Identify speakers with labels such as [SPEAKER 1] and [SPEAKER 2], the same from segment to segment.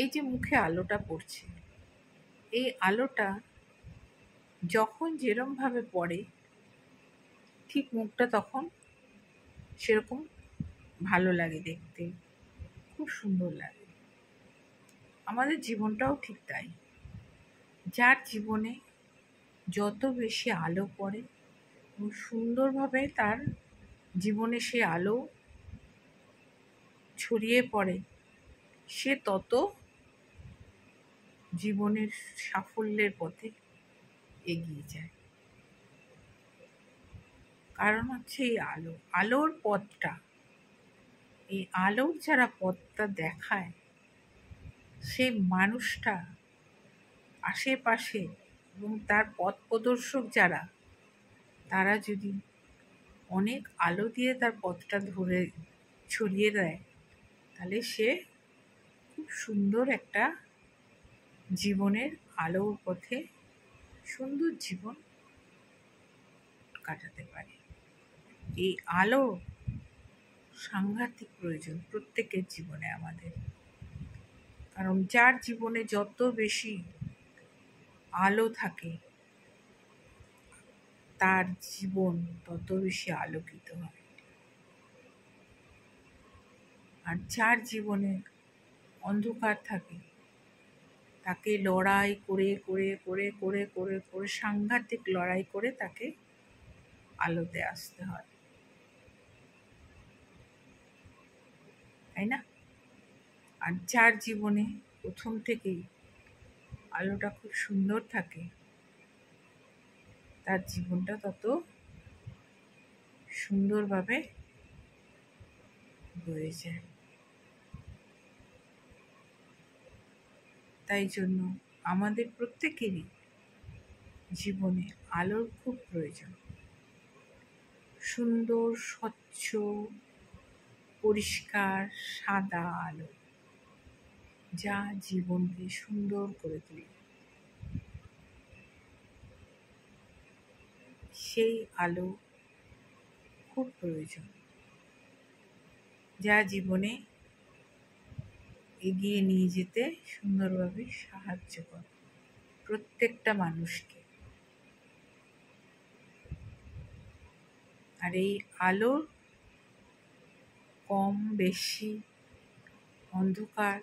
[SPEAKER 1] এই যে মুখে আলোটা পড়ছে, এই আলোটা যখন যেরমভাবে পড়ে ঠিক মুখটা তখন সেরকম ভালো লাগে দেখতে, খুব সুন্দর লাগে। আমাদের জীবনটাও ঠিক তাই। যার জীবনে যত বেশি আলো পড়ে এবং সুন্দরভাবে তার জীবনে সে আলো ছড়িয়ে পড়ে, সে তত জীবনের সাফল্যের পথে এগিয়ে যায়। কারণ হচ্ছে এই আলোর পথটা, এই আলোর যারা পথটা দেখায়, সে মানুষটা আশেপাশে এবং তার পথ প্রদর্শক যারা, তারা যদি অনেক আলো দিয়ে তার পথটা ধরে ছড়িয়ে দেয়, তাহলে সে খুব সুন্দর একটা জীবনের আলোর পথে সুন্দর জীবন কাটাতে পারে। এই আলো সাংঘাতিক প্রয়োজন প্রত্যেকের জীবনে আমাদের। কারণ যার জীবনে যত বেশি আলো থাকে, তার জীবন তত বেশি আলোকিত হয়। আর যার জীবনে অন্ধকার থাকে, তাকে লড়াই করে করে করে করে করে করে সাংঘাতিক লড়াই করে তাকে আলোতে আসতে হয়, তাই না? আর যার জীবনে প্রথম থেকেই আলোটা খুব সুন্দর থাকে, তার জীবনটা তত সুন্দরভাবে বয়ে যায়। তাই জন্য আমাদের প্রত্যেকেরই জীবনে আলোর খুব প্রয়োজন। সুন্দর, স্বচ্ছ, পরিষ্কার, সাদা আলো, যা জীবনকে সুন্দর করে তোলে, সেই আলো খুব প্রয়োজন, যা জীবনে এগিয়ে নিয়ে যেতে সুন্দরভাবে সাহায্য করে প্রত্যেকটা মানুষকে। আর এই আলোর কম বেশি, অন্ধকার,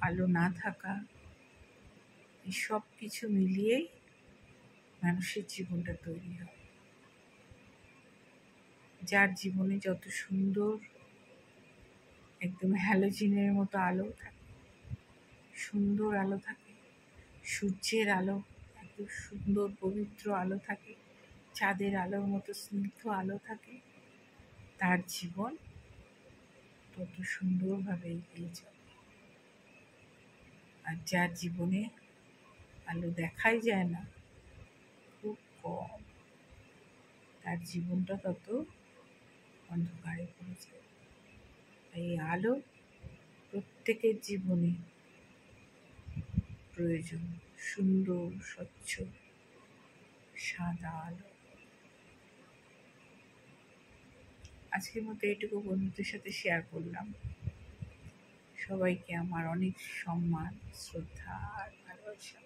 [SPEAKER 1] আলো না থাকা, এই সব কিছু মিলিয়েই মানুষের জীবনটা তৈরি হয়। যার জীবনে যত সুন্দর, একদম হ্যালোজিনের মতো আলো থাকে, সুন্দর আলো থাকে, সূর্যের আলো, একদম সুন্দর পবিত্র আলো থাকে, চাঁদের আলোর মতো স্নিগ্ধ আলো থাকে, তার জীবন তত সুন্দরভাবে এগিয়ে চলে। আর যার জীবনে আলো দেখাই যায় না, খুব কম, তার জীবনটা তত অন্ধকারে পড়ে যায়। এই আলো প্রত্যেকের জীবনে প্রয়োজন, সুন্দর, স্বচ্ছ, সাদা আলো। আজকের মতো এইটুকু বন্ধুদের সাথে শেয়ার করলাম। সবাইকে আমার অনেক সম্মান, শ্রদ্ধা আর ভালোবাসা।